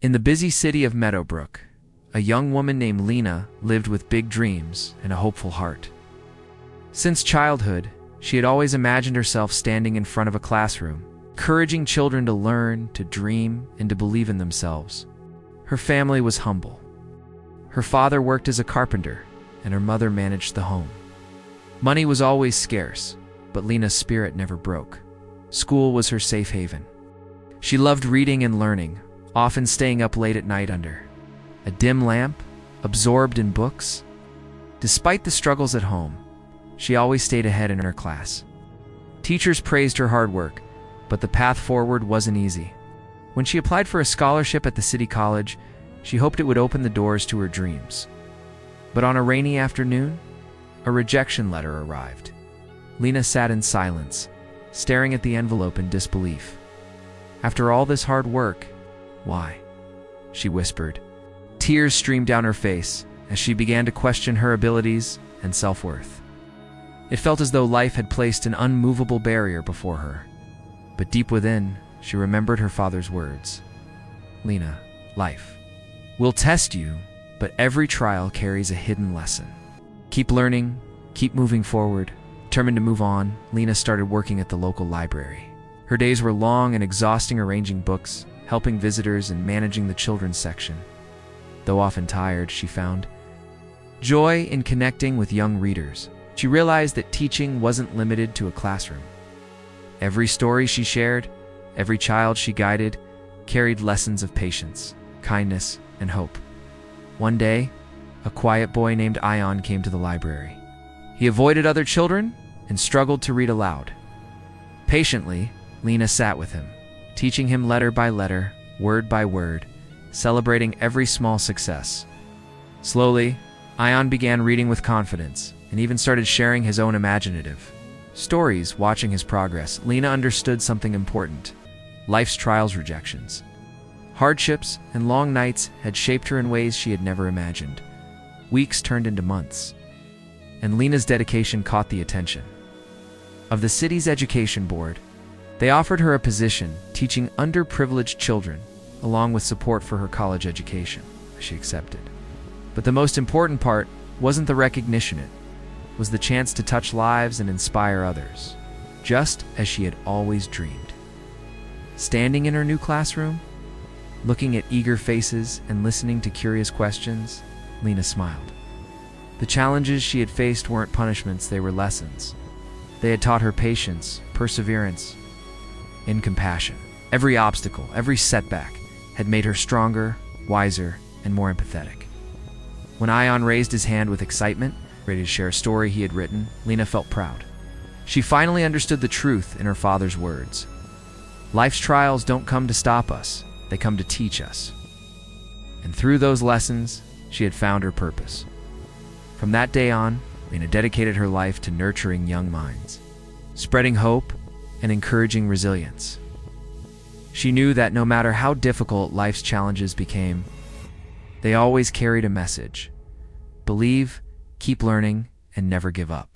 In the busy city of Meadowbrook, a young woman named Lena lived with big dreams and a hopeful heart. Since childhood, she had always imagined herself standing in front of a classroom, encouraging children to learn, to dream, and to believe in themselves. Her family was humble. Her father worked as a carpenter, and her mother managed the home. Money was always scarce, but Lena's spirit never broke. School was her safe haven. She loved reading and learning, often staying up late at night under a dim lamp, absorbed in books. Despite the struggles at home, she always stayed ahead in her class. Teachers praised her hard work, but the path forward wasn't easy. When she applied for a scholarship at the city college, she hoped it would open the doors to her dreams. But on a rainy afternoon, a rejection letter arrived. Lena sat in silence, staring at the envelope in disbelief. After all this hard work, why? She whispered. Tears streamed down her face as she began to question her abilities and self-worth. It felt as though life had placed an unmovable barrier before her. But deep within, she remembered her father's words. Lena, life will test you, but every trial carries a hidden lesson. Keep learning, keep moving forward. Determined to move on, Lena started working at the local library. Her days were long and exhausting, arranging books, helping visitors, and managing the children's section. Though often tired, she found joy in connecting with young readers. She realized that teaching wasn't limited to a classroom. Every story she shared, every child she guided, carried lessons of patience, kindness, and hope. One day, a quiet boy named Ion came to the library. He avoided other children and struggled to read aloud. Patiently, Lena sat with him, teaching him letter by letter, word by word, celebrating every small success. Slowly, Ion began reading with confidence and even started sharing his own imaginative stories. Watching his progress, Lena understood something important. Life's trials, rejections, hardships, and long nights had shaped her in ways she had never imagined. Weeks turned into months, and Lena's dedication caught the attention of the city's education board. They offered her a position teaching underprivileged children, along with support for her college education. She accepted. But the most important part wasn't the recognition, it was the chance to touch lives and inspire others, just as she had always dreamed. Standing in her new classroom, looking at eager faces and listening to curious questions, Lena smiled. The challenges she had faced weren't punishments, they were lessons. They had taught her patience, perseverance, and compassion. Every obstacle, every setback had made her stronger, wiser, and more empathetic. When Ion raised his hand with excitement, ready to share a story he had written, Lena felt proud. She finally understood the truth in her father's words. Life's trials don't come to stop us, they come to teach us. And through those lessons, she had found her purpose. From that day on, Lena dedicated her life to nurturing young minds, spreading hope, and encouraging resilience. She knew that no matter how difficult life's challenges became, they always carried a message. Believe, keep learning, and never give up.